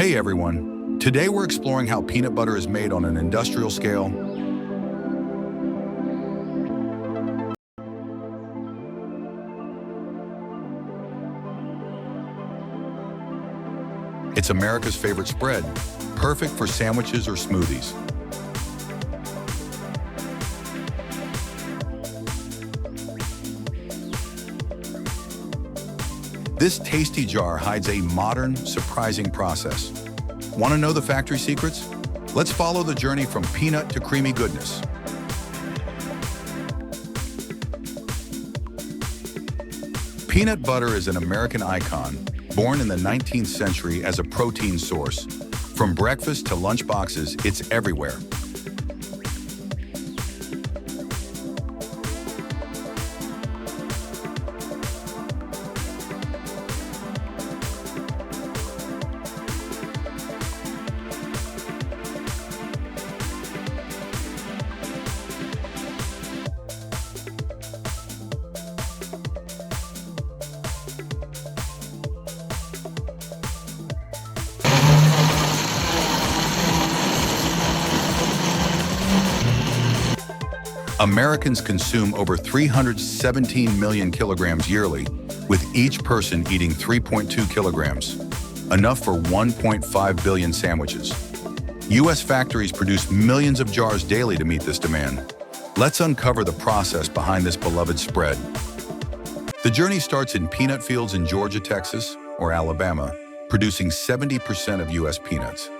Hey everyone, today we're exploring how peanut butter is made on an industrial scale. It's America's favorite spread, perfect for sandwiches or smoothies. This tasty jar hides a modern, surprising process. Want to know the factory secrets? Let's follow the journey from peanut to creamy goodness. Peanut butter is an American icon, born in the 19th century as a protein source. From breakfast to lunch boxes, it's everywhere. Americans consume over 317 million kilograms yearly, with each person eating 3.2 kilograms, enough for 1.5 billion sandwiches. U.S. factories produce millions of jars daily to meet this demand. Let's uncover the process behind this beloved spread. The journey starts in peanut fields in Georgia, Texas, or Alabama, producing 70% of U.S. peanuts.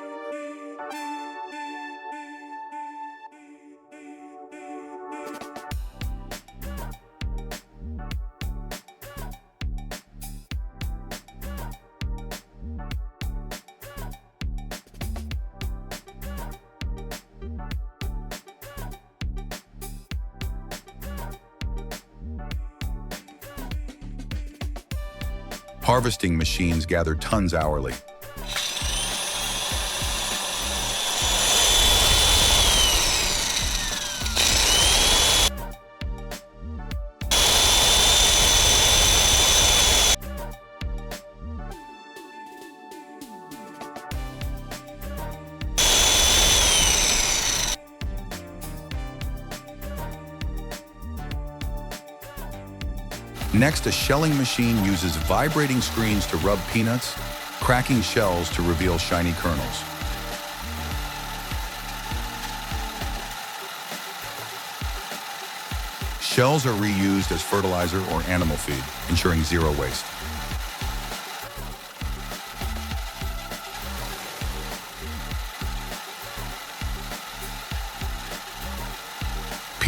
Harvesting machines gather tons hourly. Next, a shelling machine uses vibrating screens to rub peanuts, cracking shells to reveal shiny kernels. Shells are reused as fertilizer or animal feed, ensuring zero waste.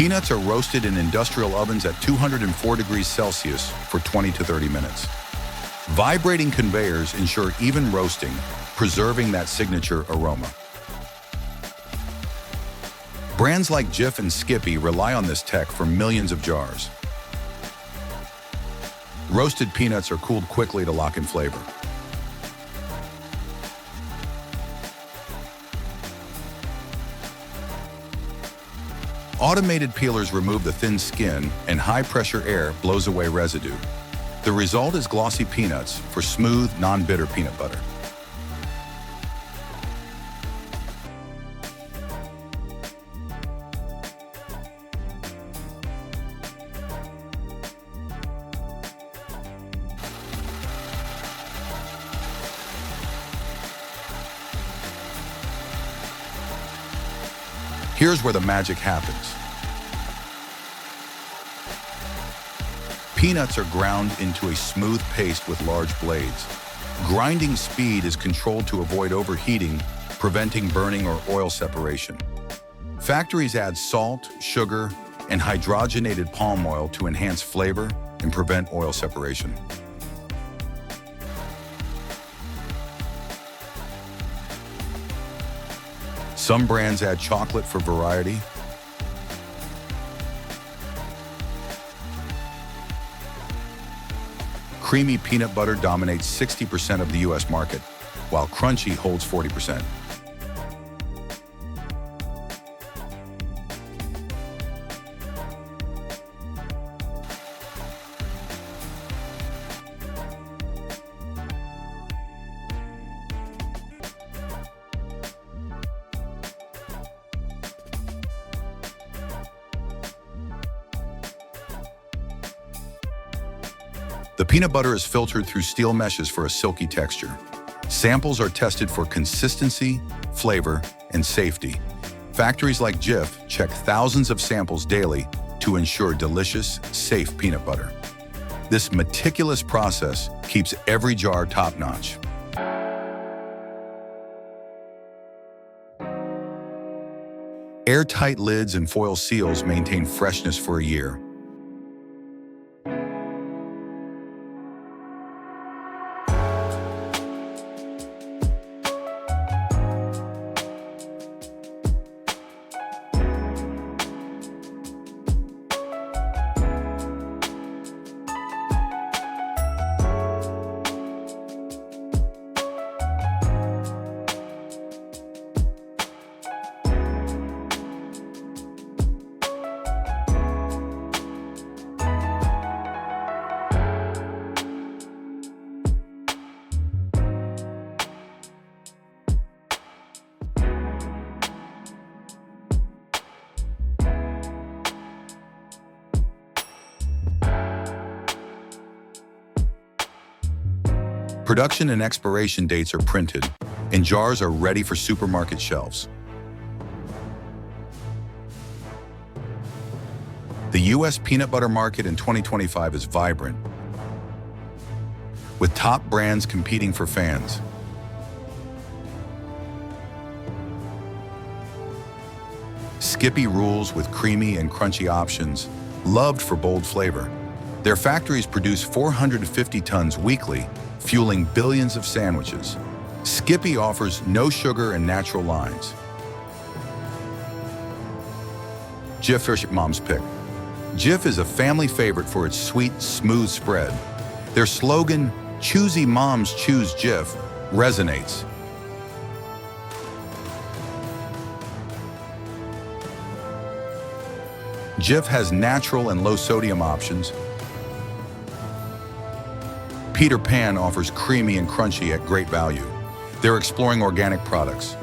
Peanuts are roasted in industrial ovens at 204 degrees Celsius for 20 to 30 minutes. Vibrating conveyors ensure even roasting, preserving that signature aroma. Brands like Jif and Skippy rely on this tech for millions of jars. Roasted peanuts are cooled quickly to lock in flavor. Automated peelers remove the thin skin, and high-pressure air blows away residue. The result is glossy peanuts for smooth, non-bitter peanut butter. Here's where the magic happens. Peanuts are ground into a smooth paste with large blades. Grinding speed is controlled to avoid overheating, preventing burning or oil separation. Factories add salt, sugar, and hydrogenated palm oil to enhance flavor and prevent oil separation. Some brands add chocolate for variety. Creamy peanut butter dominates 60% of the U.S. market, while crunchy holds 40%. The peanut butter is filtered through steel meshes for a silky texture. Samples are tested for consistency, flavor, and safety. Factories like Jif check thousands of samples daily to ensure delicious, safe peanut butter. This meticulous process keeps every jar top-notch. Airtight lids and foil seals maintain freshness for a year. Production and expiration dates are printed, and jars are ready for supermarket shelves. The U.S. peanut butter market in 2025 is vibrant, with top brands competing for fans. Skippy rules with creamy and crunchy options, loved for bold flavor. Their factories produce 450 tons weekly, fueling billions of sandwiches. Skippy offers no sugar and natural lines. Jif Mom's Pick. Jif is a family favorite for its sweet, smooth spread. Their slogan, "Choosy Moms Choose Jif," resonates. Jif has natural and low-sodium options. Peter Pan offers creamy and crunchy at great value. They're exploring organic products.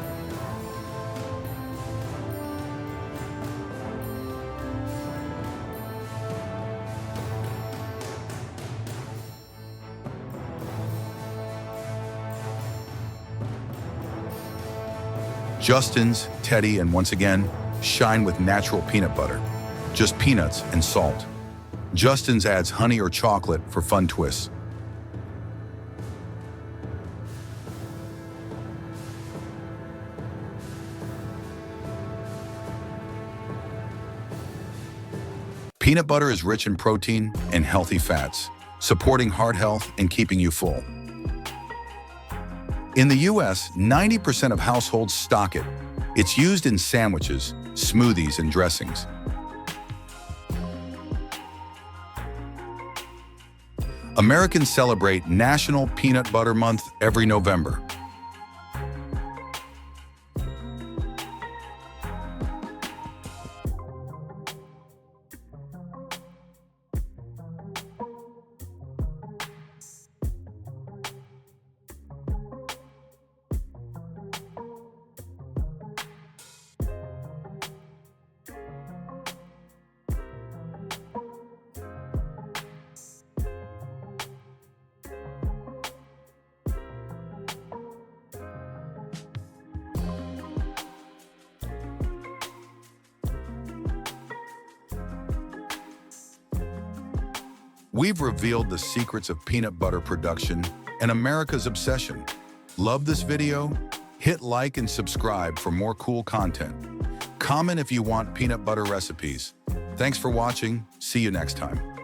Justin's, Teddy, and once again, shine with natural peanut butter. Just peanuts and salt. Justin's adds honey or chocolate for fun twists. Peanut butter is rich in protein and healthy fats, supporting heart health and keeping you full. In the U.S., 90% of households stock it. It's used in sandwiches, smoothies, and dressings. Americans celebrate National Peanut Butter Month every November. We've revealed the secrets of peanut butter production and America's obsession. Love this video? Hit like and subscribe for more cool content. Comment if you want peanut butter recipes. Thanks for watching. See you next time.